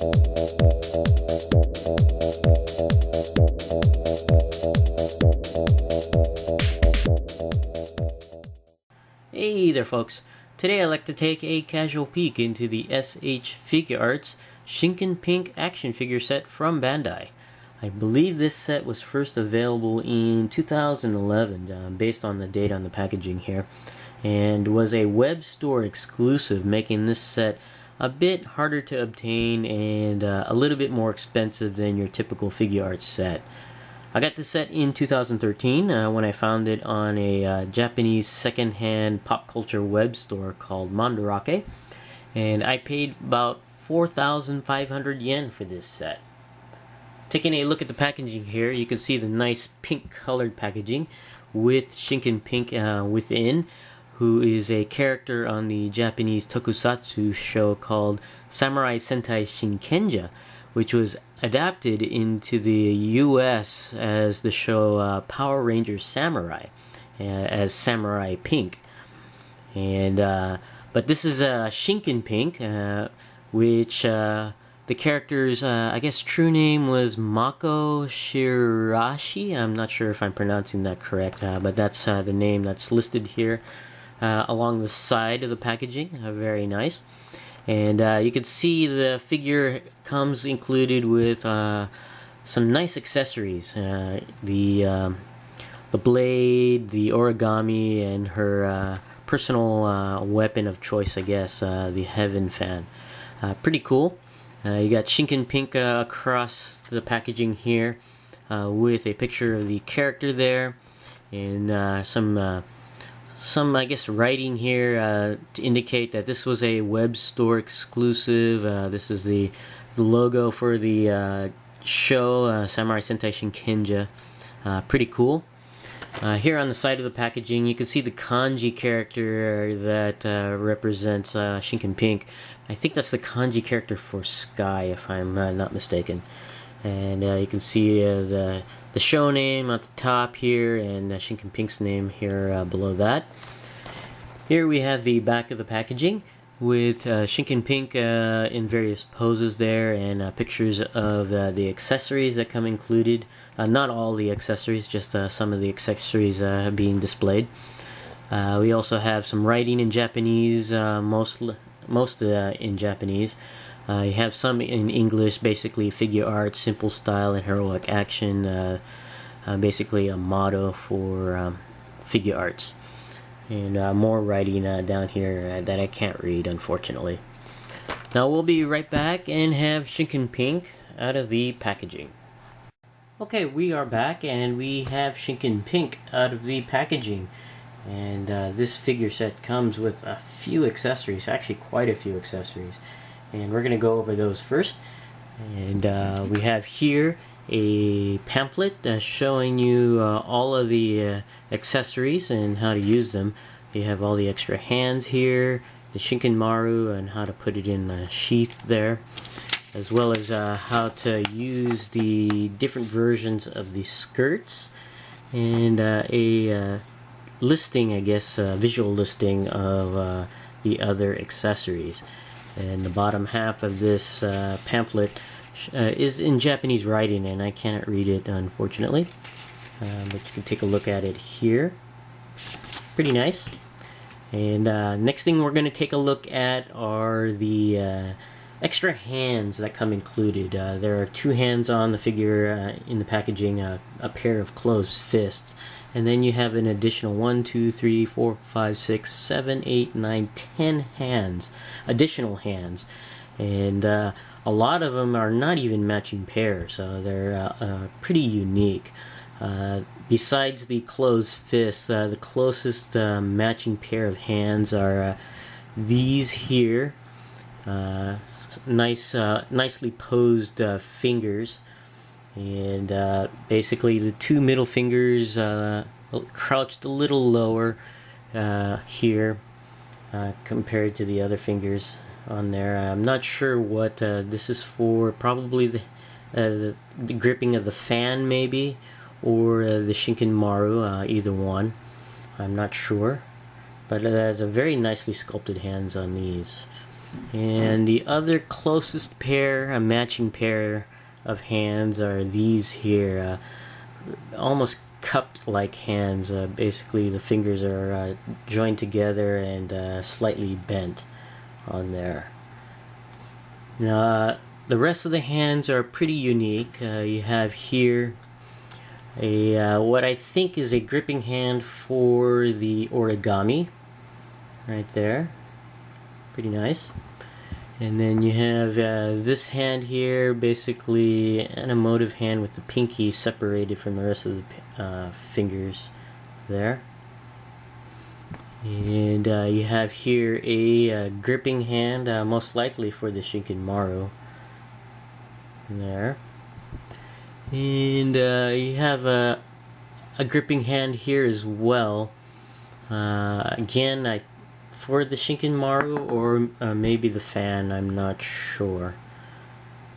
Hey there folks, today I'd like to take a casual peek into the S.H.Figuarts Shinken Pink action figure set from Bandai. I believe this set was first available in 2011, based on the date on the packaging here, and was a web store exclusive, making this set a bit harder to obtain and a little bit more expensive than your typical Figuarts set. I got this set in 2013 when I found it on a Japanese secondhand pop culture web store called Mandarake, and I paid about 4,500 yen for this set. Taking a look at the packaging here, you can see the nice pink colored packaging with Shinken Pink within, who is a character on the Japanese tokusatsu show called Samurai Sentai Shinkenja, which was adapted into the US as the show Power Rangers Samurai, as Samurai Pink. And but this is Shinken Pink, which the character's I guess true name was Mako Shirashi. I'm not sure if I'm pronouncing that correct, but that's the name that's listed here along the side of the packaging. Very nice. And you can see the figure comes included with some nice accessories. The blade, the origami, and her personal weapon of choice, I guess, the Heaven Fan. Pretty cool. You got Shinken Pink across the packaging here with a picture of the character there, and some I guess writing here to indicate that this was a web store exclusive. This is the logo for the show Samurai Sentai Shinkenja. Pretty cool. Here on the side of the packaging you can see the kanji character that represents Shinken Pink. I think that's the kanji character for Sky, if I'm not mistaken. And you can see the show name at the top here, and Shinken Pink's name here below that. Here we have the back of the packaging with Shinken Pink in various poses there, and pictures of the accessories that come included. Not all the accessories, just some of the accessories being displayed. We also have some writing in Japanese, most in Japanese. You have some in English, basically Figuarts, simple style, and heroic action. Basically a motto for Figuarts. And more writing down here that I can't read, unfortunately. Now we'll be right back and have Shinken Pink out of the packaging. Okay, we are back and we have Shinken Pink out of the packaging. And this figure set comes with a few accessories, actually quite a few accessories. And we're going to go over those first. And we have here a pamphlet showing you all of the accessories and how to use them. You have all the extra hands here, the Shinkenmaru, and how to put it in the sheath there, as well as how to use the different versions of the skirts, and a listing, I guess, visual listing of the other accessories. And the bottom half of this pamphlet is in Japanese writing, and I cannot read it, unfortunately. But you can take a look at it here. Pretty nice. And next thing we're going to take a look at are the extra hands that come included. There are two hands on the figure in the packaging, a pair of closed fists. And then you have an additional 1, 2, 3, 4, 5, 6, 7, 8, 9, 10 hands. Additional hands. And a lot of them are not even matching pairs, so they're pretty unique. Besides the closed fists, the closest matching pair of hands are these here. Nicely posed fingers. And basically the two middle fingers crouched a little lower here compared to the other fingers on there. I'm not sure what this is for. Probably the gripping of the fan, maybe, or the Shinkenmaru, either one. I'm not sure. But there's a very nicely sculpted hands on these. And the other closest pair, a matching pair of hands, are these here. Almost cupped-like hands. Basically, the fingers are joined together and slightly bent on there. Now, the rest of the hands are pretty unique. You have here a what I think is a gripping hand for the origami, right there. Pretty nice. And then you have this hand here, basically an emotive hand with the pinky separated from the rest of the fingers there. And you have here a gripping hand, most likely for the Shinken there. And you have a gripping hand here as well. Again, for the Shinken or maybe the fan, I'm not sure.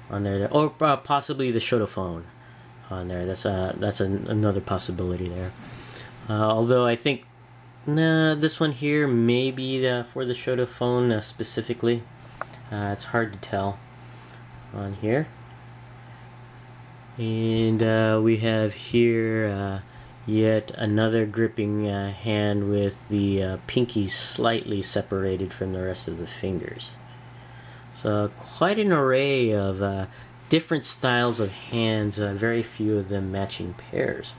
On there, or possibly the Shotophone on there. That's another possibility there. Although I think this one here may be for the Shotophone specifically. It's hard to tell on here. And we have here yet another gripping hand with the pinky slightly separated from the rest of the fingers. So quite an array of different styles of hands, very few of them matching pairs.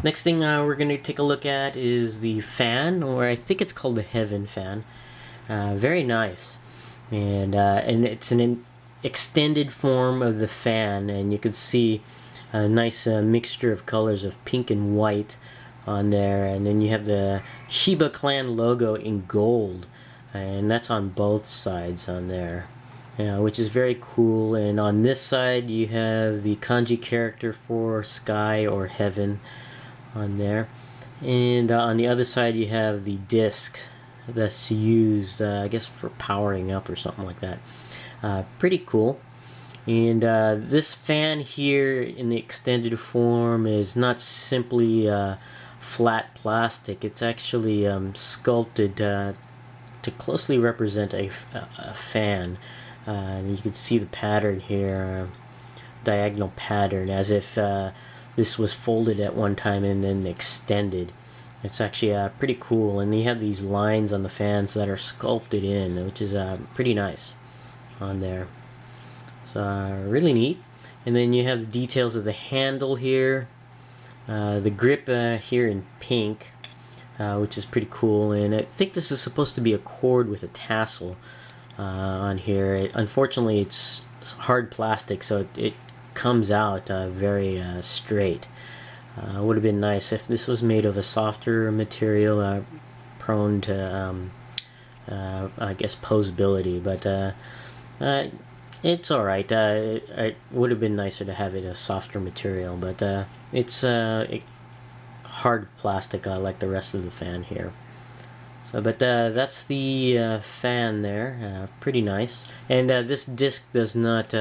Next thing we're going to take a look at is the fan, or I think it's called the Heaven fan. Very nice. And it's an extended form of the fan, and you can see a nice mixture of colors of pink and white on there, and then you have the Shiba Clan logo in gold, and that's on both sides on there, which is very cool. And on this side you have the kanji character for sky or heaven on there, and on the other side you have the disc that's used I guess for powering up or something like that. Pretty cool. And this fan here in the extended form is not simply flat plastic. It's actually sculpted to closely represent a fan. And you can see the pattern here, diagonal pattern, as if this was folded at one time and then extended. It's actually pretty cool. And you have these lines on the fans that are sculpted in, which is pretty nice on there. Really neat. And then you have the details of the handle here, the grip here in pink, which is pretty cool. And I think this is supposed to be a cord with a tassel on here. Unfortunately, it's hard plastic, so it comes out very straight. Would have been nice if this was made of a softer material, prone to I guess posability, but it's alright. It would have been nicer to have it a softer material, but it's hard plastic like the rest of the fan here. So, but that's the fan there. Pretty nice. And this disc is not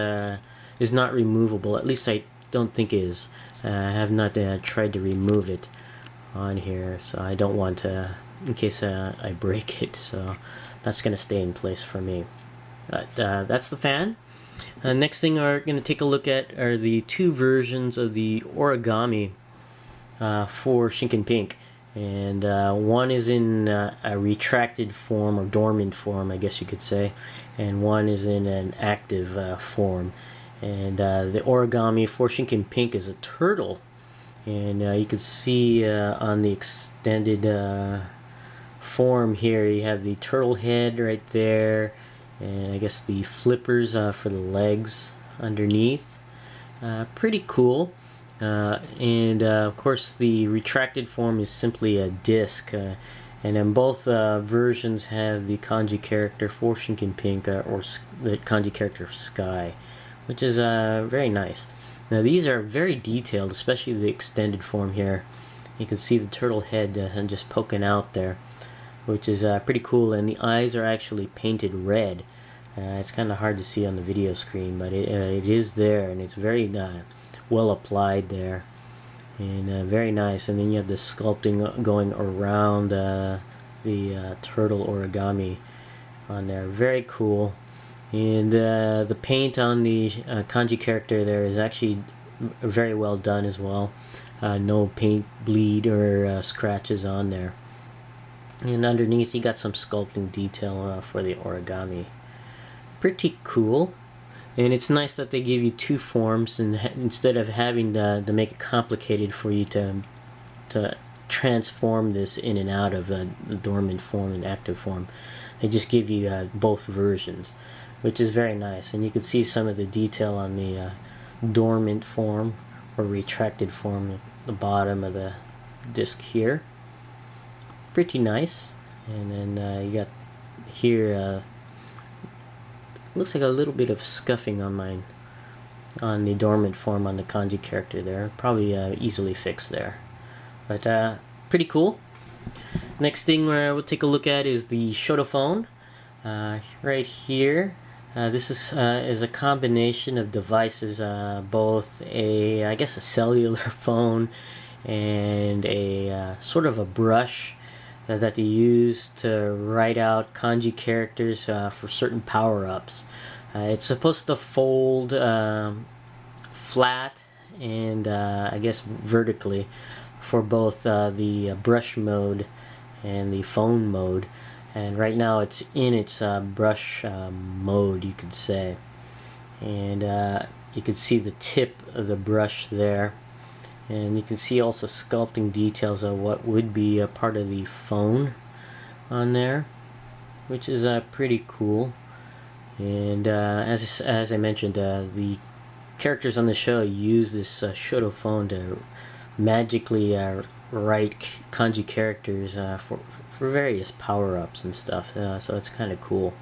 removable. At least I don't think is. I have not tried to remove it on here, so I don't want to, in case I break it. So that's gonna stay in place for me. But that's the fan. Next thing we're going to take a look at are the two versions of the origami for Shinken Pink. And one is in a retracted form, or dormant form, I guess you could say. And one is in an active form. And the origami for Shinken Pink is a turtle. And you can see on the extended form here, you have the turtle head right there. And I guess the flippers for the legs underneath. Pretty cool. And of course the retracted form is simply a disc. And then both versions have the kanji character for Shinken Pink, or the kanji character for Sky, which is very nice. Now these are very detailed, especially the extended form here. You can see the turtle head just poking out there, which is pretty cool. And the eyes are actually painted red. It's kind of hard to see on the video screen, but it is there, and it's very well applied there, and very nice. And then you have the sculpting going around the turtle origami on there. Very cool. And the paint on the kanji character there is actually very well done as well. No paint bleed or scratches on there. And underneath you got some sculpting detail for the origami. Pretty cool. And it's nice that they give you two forms, and instead of having to make it complicated for you to transform this in and out of the dormant form and active form, they just give you both versions, which is very nice. And you can see some of the detail on the dormant form or retracted form at the bottom of the disc here. Pretty nice. And then you got here looks like a little bit of scuffing on the dormant form on the kanji character there. Probably easily fixed there, but pretty cool. Next thing we'll take a look at is the Shoto phone. Right here, this is a combination of devices, both I guess a cellular phone and a sort of a brush that they use to write out kanji characters for certain power-ups. It's supposed to fold flat and I guess vertically for both the brush mode and the phone mode. And right now it's in its brush mode, you could say. And you can see the tip of the brush there. And you can see also sculpting details of what would be a part of the phone on there, which is pretty cool. And as I mentioned, the characters on the show use this Shoto phone to magically write kanji characters for various power-ups and stuff. So it's kind of cool.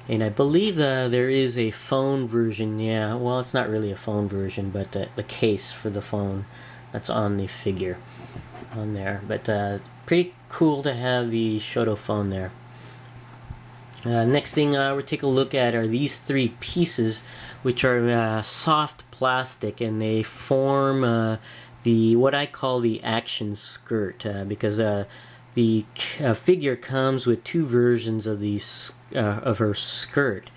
And I believe there is a phone version. Yeah, well, it's not really a phone version, but the case for the phone that's on the figure on there. But pretty cool to have the Shoto phone there. Next thing we'll take a look at are these three pieces, which are soft plastic, and they form what I call the action skirt, because the figure comes with two versions of of her skirt.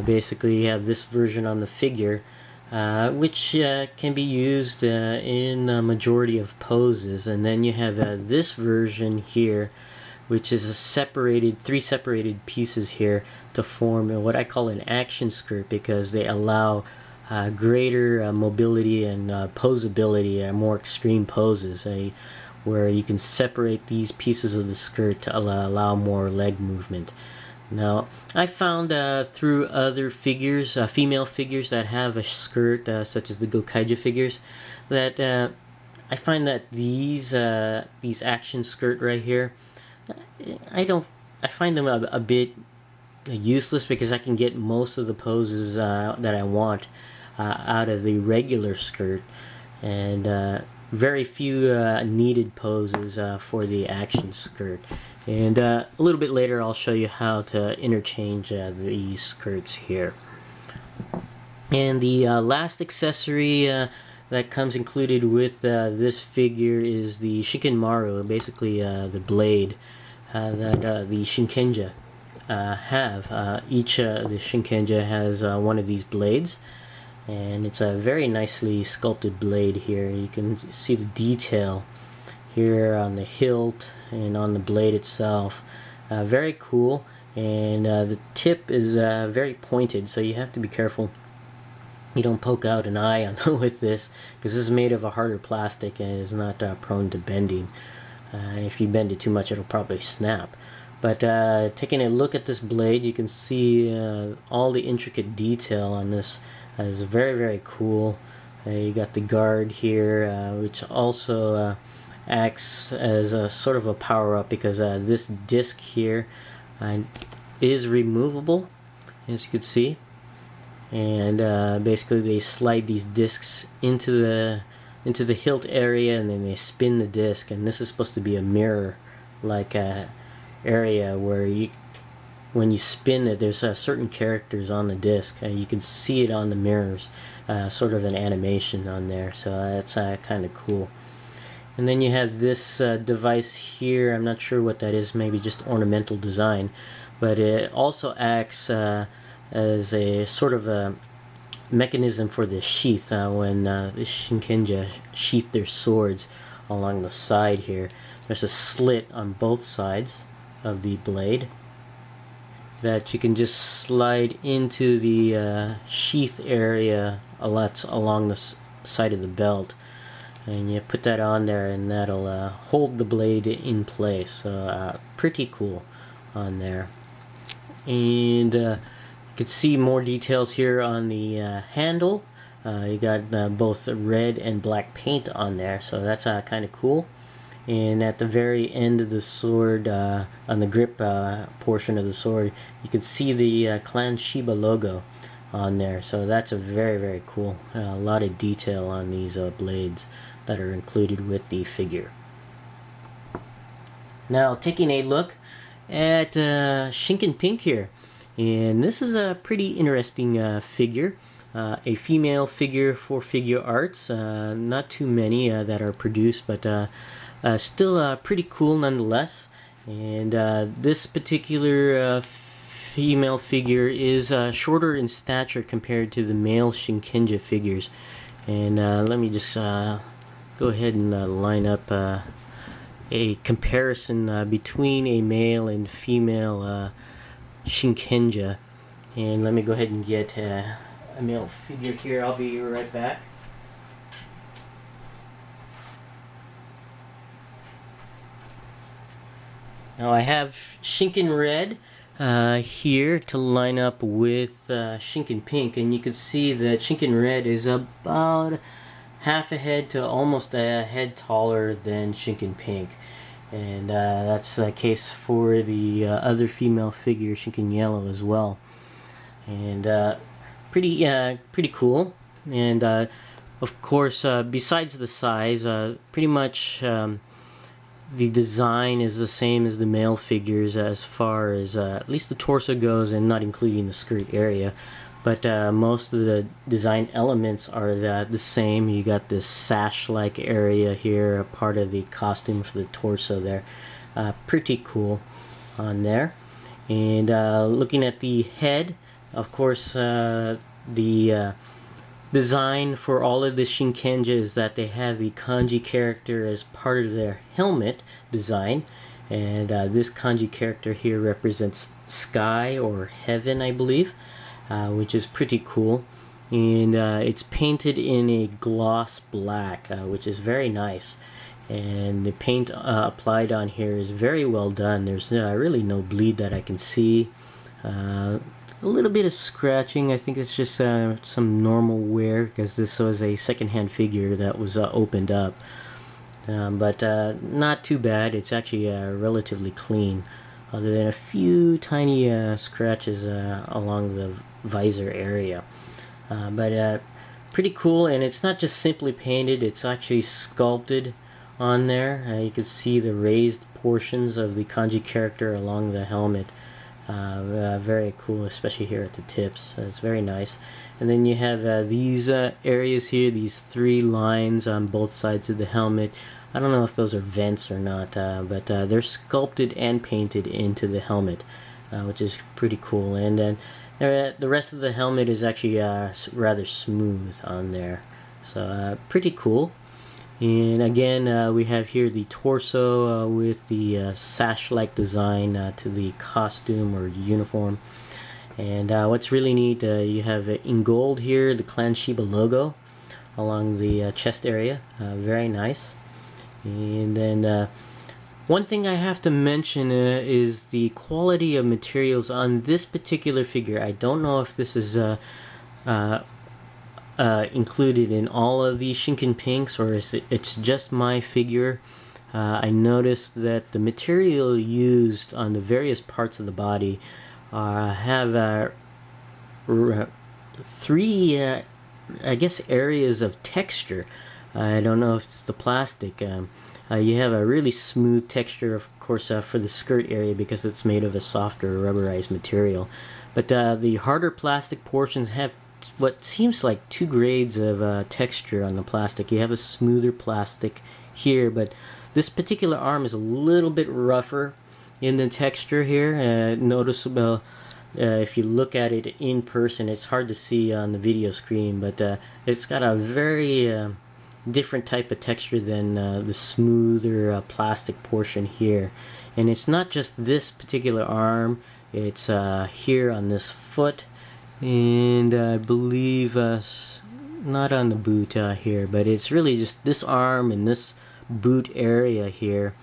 Basically, you have this version on the figure, which can be used in a majority of poses, and then you have this version here, which is three separated pieces here to form what I call an action skirt, because they allow greater mobility and posability, more extreme poses, where you can separate these pieces of the skirt to allow more leg movement. Now, I found through other figures, female figures that have a skirt, such as the Gokaiger figures, that I find that these action skirt right here, I find them a bit useless, because I can get most of the poses that I want out of the regular skirt, and very few needed poses for the action skirt. And a little bit later I'll show you how to interchange these skirts here. And the last accessory that comes included with this figure is the Shinkenmaru, basically the blade that the Shinkenja have. Each of the Shinkenja has one of these blades, and it's a very nicely sculpted blade here. You can see the detail here on the hilt and on the blade itself. Very cool. And the tip is very pointed, so you have to be careful you don't poke out an eye on with this, because this is made of a harder plastic and is not prone to bending. If you bend it too much, it'll probably snap. But taking a look at this blade, you can see all the intricate detail on this. Is very, very cool. You got the guard here, which also acts as a sort of a power-up, because this disc here is removable, as you can see. And basically they slide these discs into the hilt area, and then they spin the disc, and this is supposed to be a mirror like area where when you spin it, there's certain characters on the disc, and you can see it on the mirrors, sort of an animation on there, so that's kind of cool. And then you have this device here. I'm not sure what that is, maybe just ornamental design, but it also acts as a sort of a mechanism for the sheath when the Shinkenja sheath their swords along the side here. There's a slit on both sides of the blade that you can just slide into the sheath area along the side of the belt, and you put that on there and that'll hold the blade in place. So pretty cool on there. And you can see more details here on the handle. You got both red and black paint on there, so that's kind of cool. And at the very end of the sword, on the grip portion of the sword, you can see the Clan Shiba logo on there. So that's a very cool. A lot of detail on these blades that are included with the figure. Now taking a look at Shinken Pink here. And this is a pretty interesting figure. A female figure for Figuarts. Not too many that are produced, but still pretty cool nonetheless. And this particular female figure is shorter in stature compared to the male Shinkenja figures. And let me just go ahead and line up a comparison between a male and female Shinkenja. And let me go ahead and get a male figure here. I'll be right back. Now I have Shinken Red here to line up with Shinken Pink, and you can see that Shinken Red is about half a head to almost a head taller than Shinken Pink. And that's the case for the other female figure, Shinken Yellow, as well. And pretty cool. And of course, besides the size, pretty much the design is the same as the male figures as far as at least the torso goes, and not including the skirt area. But most of the design elements are the same. You got this sash-like area here, a part of the costume for the torso there. Pretty cool on there. And looking at the head, of course, the design for all of the Shinkenja is that they have the kanji character as part of their helmet design. And this kanji character here represents sky or heaven, I believe. Which is pretty cool. And it's painted in a gloss black, which is very nice. And the paint applied on here is very well done. There's really no bleed that I can see. A little bit of scratching. I think it's just some normal wear, because this was a secondhand figure that was opened up. But not too bad. It's actually relatively clean, other than a few tiny scratches along the visor area. But pretty cool. And it's not just simply painted, it's actually sculpted on there. You can see the raised portions of the kanji character along the helmet. Very cool, especially here at the tips. It's very nice. And then you have these areas here, these three lines on both sides of the helmet. I don't know if those are vents or not, but they're sculpted and painted into the helmet, which is pretty cool. And then the rest of the helmet is actually rather smooth on there, so pretty cool. And again, we have here the torso with the sash-like design to the costume or uniform. And what's really neat, you have in gold here the Clan Shiba logo along the chest area. Very nice. And then one thing I have to mention is the quality of materials on this particular figure. I don't know if this is included in all of the Shinken Pinks, or is it's just my figure. I noticed that the material used on the various parts of the body have three, I guess, areas of texture. I don't know if it's the plastic. You have a really smooth texture, of course, for the skirt area, because it's made of a softer rubberized material. But the harder plastic portions have what seems like two grades of texture on the plastic. You have a smoother plastic here, but this particular arm is a little bit rougher, in the texture here. Noticeable if you look at it in person. It's hard to see on the video screen, but it's got a very different type of texture than the smoother plastic portion here. And it's not just this particular arm, it's here on this foot, and I believe not on the boot here, but it's really just this arm and this boot area here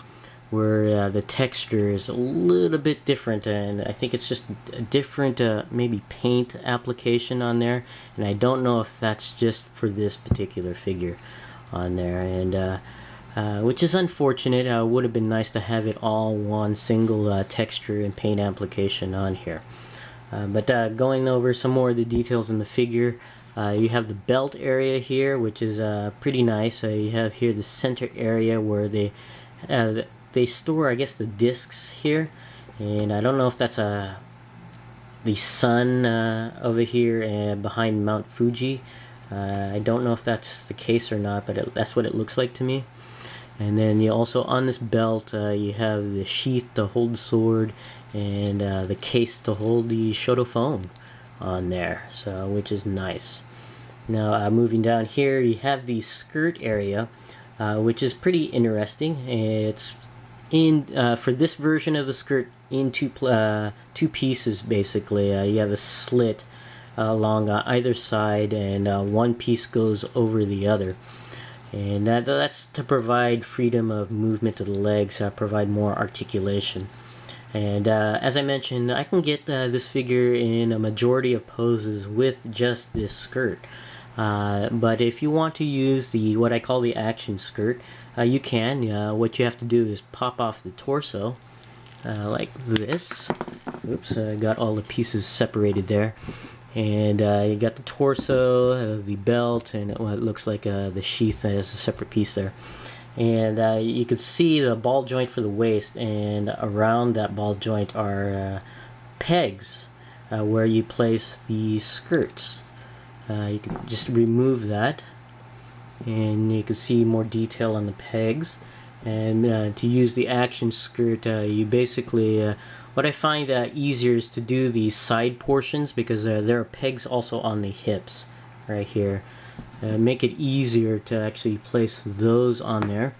where the texture is a little bit different, and I think it's just a different maybe paint application on there, and I don't know if that's just for this particular figure on there, and which is unfortunate. Would have been nice to have it all one single texture and paint application on here. But going over some more of the details in the figure, you have the belt area here, which is pretty nice. You have here the center area where they store, I guess, the discs here, and I don't know if that's the sun over here behind Mount Fuji. I don't know if that's the case or not, but that's what it looks like to me. And then you also, on this belt, you have the sheath to hold the sword, and the case to hold the Shoto phone on there, so which is nice. Now moving down here, you have the skirt area, which is pretty interesting. It's in for this version of the skirt in two pieces basically. You have a slit along either side, and one piece goes over the other, and that's to provide freedom of movement of the legs, provide more articulation. And as I mentioned, I can get this figure in a majority of poses with just this skirt. But if you want to use what I call the action skirt, you can. What you have to do is pop off the torso like this. Oops, I got all the pieces separated there. And you got the torso, the belt, and it looks like the sheath has a separate piece there. And you can see the ball joint for the waist, and around that ball joint are pegs where you place the skirts. You can just remove that, and you can see more detail on the pegs. And to use the action skirt, you basically what I find easier is to do the side portions, because there are pegs also on the hips right here. Make it easier to actually place those on there.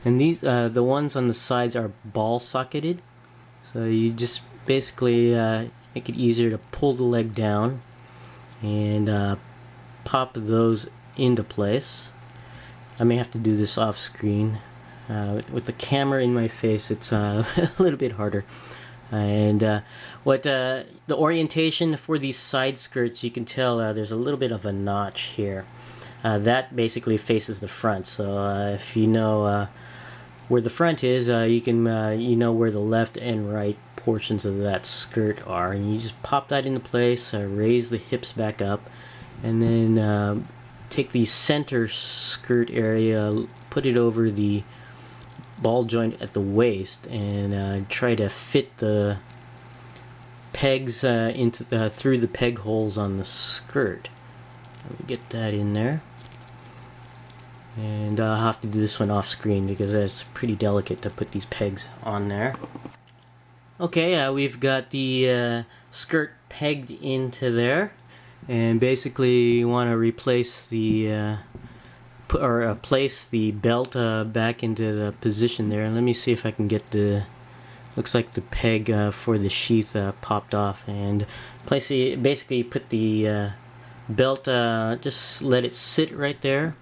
And these the ones on the sides are ball socketed, so you just basically make it easier to pull the leg down and pop those into place. I may have to do this off screen. With the camera in my face, it's a little bit harder. And what the orientation for these side skirts, you can tell there's a little bit of a notch here. That basically faces the front, so if you know where the front is, you can you know where the left and right portions of that skirt are, and you just pop that into place, raise the hips back up, and then take the center skirt area, put it over the ball joint at the waist, and try to fit the pegs into through the peg holes on the skirt. Let me get that in there. And I'll have to do this one off screen because it's pretty delicate to put these pegs on there. Okay, we've got the skirt pegged into there, and basically you want to replace the place the belt back into the position there. Let me see if I can get the, looks like the peg for the sheath popped off, and place it, basically put the belt, just let it sit right there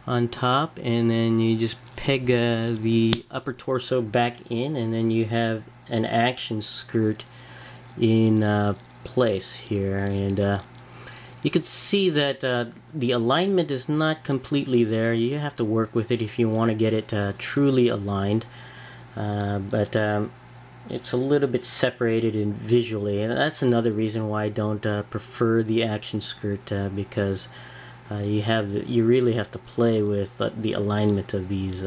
on top, and then you just peg the upper torso back in, and then you have an action skirt in place here. And you can see that the alignment is not completely there. You have to work with it if you want to get it truly aligned, but it's a little bit separated in visually, and that's another reason why I don't prefer the action skirt, because you really have to play with the alignment of these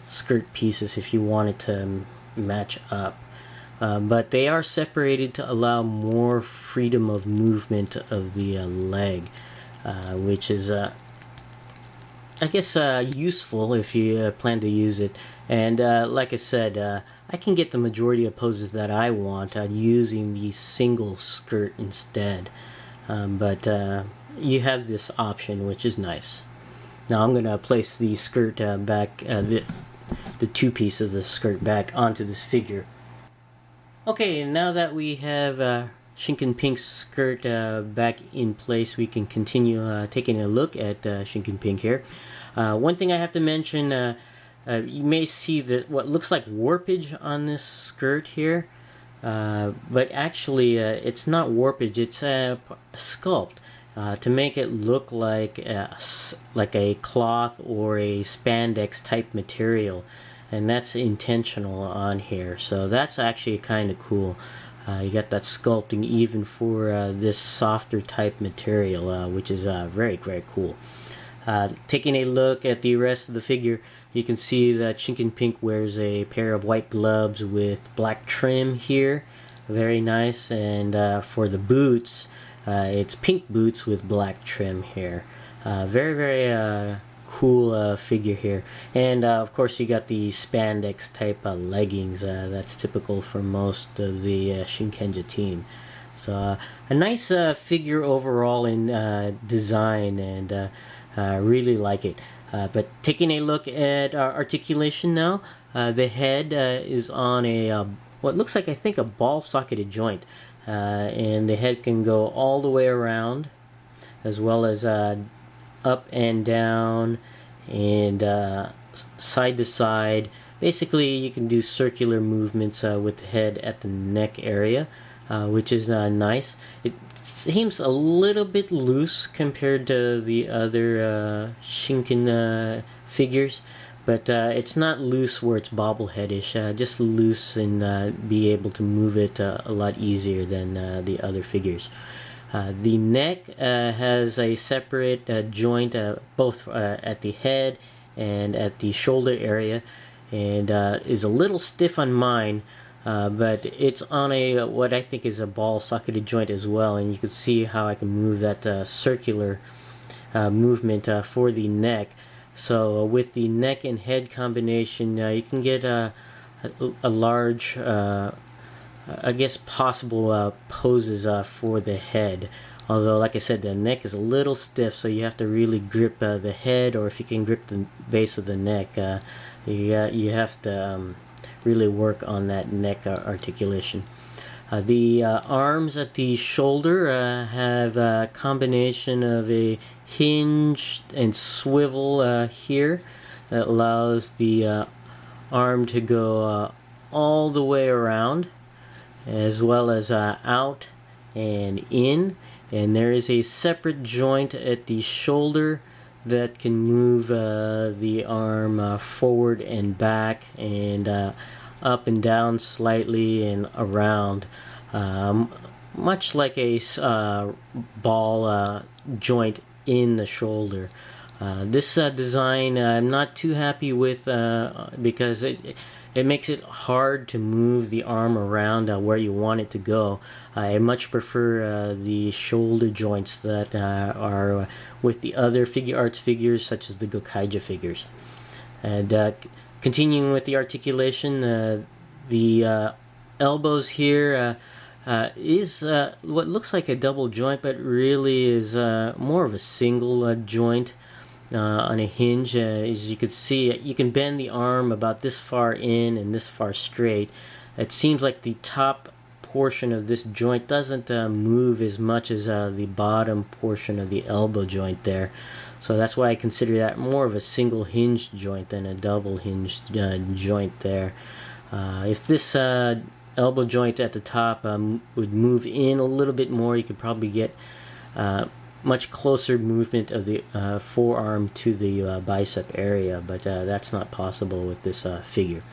skirt pieces if you want it to match up. But they are separated to allow more freedom of movement of the leg, which is I guess useful if you plan to use it. And like I said, I can get the majority of poses that I want using the single skirt instead. But you have this option, which is nice. Now I'm going to place the skirt back, the two pieces of the skirt back onto this figure. Okay, now that we have Shinken Pink's skirt back in place, we can continue taking a look at Shinken Pink here. One thing I have to mention, you may see that what looks like warpage on this skirt here, but actually it's not warpage, it's a sculpt to make it look like a cloth or a spandex type material, and that's intentional on here, so that's actually kind of cool. You got that sculpting even for this softer type material, which is very cool. Taking a look at the rest of the figure, you can see that Shinken Pink wears a pair of white gloves with black trim here, very nice. And for the boots, it's pink boots with black trim here. Very cool figure here. And of course you got the spandex type leggings that's typical for most of the Shinkenja team. So a nice figure overall in design, and really like it. But taking a look at articulation now, the head is on a what looks like, I think, a ball socketed joint, and the head can go all the way around, as well as up and down and side to side. Basically you can do circular movements with the head at the neck area, which is nice. It seems a little bit loose compared to the other Shinken figures, but it's not loose where it's bobbleheadish, just loose and be able to move it a lot easier than the other figures. The neck has a separate joint both at the head and at the shoulder area, and is a little stiff on mine, but it's on a what I think is a ball socketed joint as well, and you can see how I can move that circular movement for the neck. So with the neck and head combination, you can get a large I guess possible poses for the head. Although, like I said, the neck is a little stiff, so you have to really grip the head, or if you can grip the base of the neck, you have to really work on that neck articulation. The arms at the shoulder have a combination of a hinge and swivel here that allows the arm to go all the way around, as well as out and in. And there is a separate joint at the shoulder that can move the arm forward and back, and up and down slightly and around, much like a ball joint in the shoulder. This design I'm not too happy with because it makes it hard to move the arm around where you want it to go. I much prefer the shoulder joints that are with the other Figuarts figures, such as the Gokaiger figures. And continuing with the articulation, the elbows here is what looks like a double joint, but really is more of a single joint on a hinge. As you can see, you can bend the arm about this far in and this far straight. It seems like the top portion of this joint doesn't move as much as the bottom portion of the elbow joint there. So that's why I consider that more of a single hinged joint than a double hinged joint there. If this elbow joint at the top would move in a little bit more, you could probably get much closer movement of the forearm to the bicep area, but that's not possible with this figure.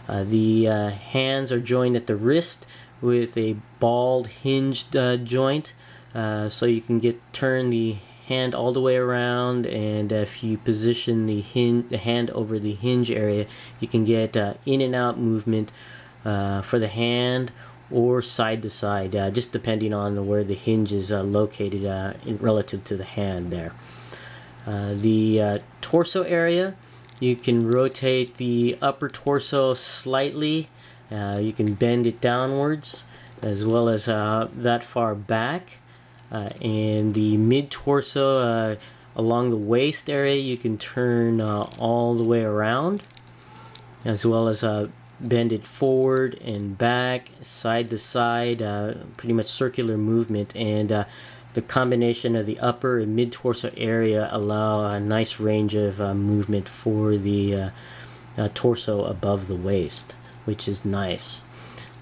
The hands are joined at the wrist with a balled hinged joint, so you can turn the hand all the way around, and if you position the hand over the hinge area, you can get in and out movement for the hand, or side to side, just depending on where the hinge is located relative to the hand there. The torso area you can rotate the upper torso slightly. You can bend it downwards as well as that far back. And the mid-torso along the waist area you can turn all the way around, as well as bend it forward and back, side to side, pretty much circular movement. And the combination of the upper and mid-torso area allow a nice range of movement for the torso above the waist, which is nice.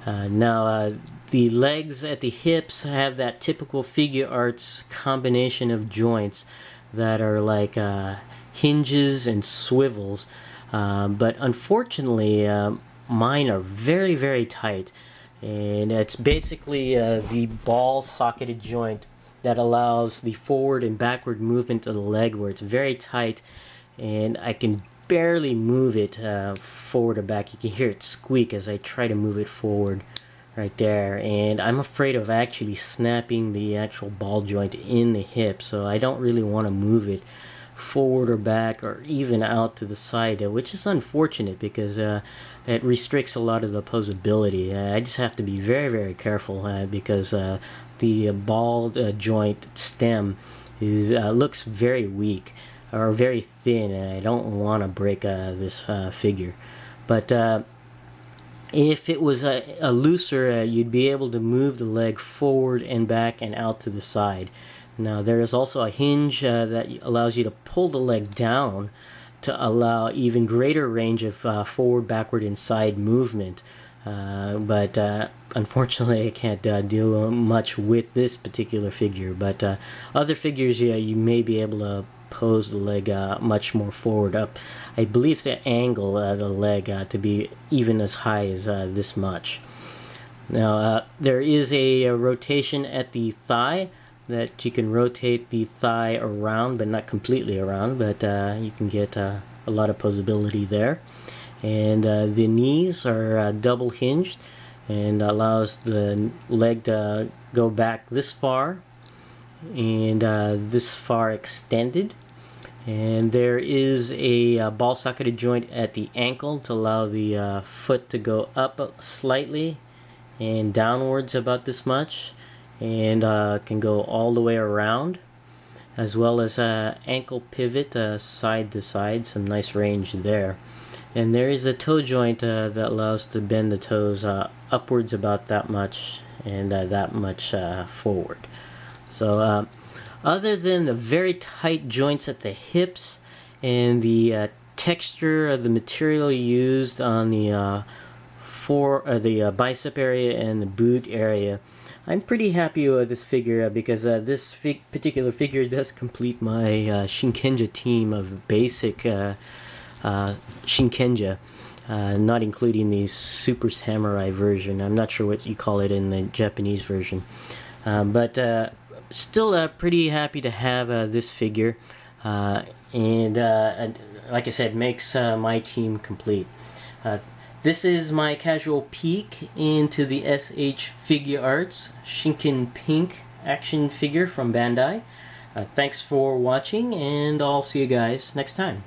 Now the legs at the hips have that typical Figuarts combination of joints that are like hinges and swivels, but unfortunately mine are very, very tight, and it's basically the ball socketed joint that allows the forward and backward movement of the leg, where it's very tight and I can barely move it forward or back. You can hear it squeak as I try to move it forward right there, and I'm afraid of actually snapping the actual ball joint in the hip, so I don't really want to move it forward or back or even out to the side, which is unfortunate because it restricts a lot of the posability. I just have to be very, very careful because the ball joint stem is looks very weak or very thin, and I don't want to break this figure. But if it was a looser, you'd be able to move the leg forward and back and out to the side. Now there is also a hinge that allows you to pull the leg down to allow even greater range of forward, backward, and side movement. But unfortunately I can't do much with this particular figure. But other figures, yeah, you may be able to pose the leg much more forward up. I believe the angle of the leg to be even as high as this much. Now there is a rotation at the thigh, that you can rotate the thigh around, but not completely around, but you can get a lot of posability there. And the knees are double hinged and allows the leg to go back this far and this far extended. And there is a ball socketed joint at the ankle to allow the foot to go up slightly and downwards about this much, and can go all the way around, as well as ankle pivot side to side, some nice range there. And there is a toe joint that allows to bend the toes upwards about that much and that much forward. So other than the very tight joints at the hips and the texture of the material used on the the bicep area and the boot area, I'm pretty happy with this figure because this particular figure does complete my Shinkenja team of basic Shinkenja, not including the Super Samurai version. I'm not sure what you call it in the Japanese version, but still pretty happy to have this figure, and like I said, makes my team complete. This is my casual peek into the S.H.Figuarts Shinken Pink action figure from Bandai. Thanks for watching, and I'll see you guys next time.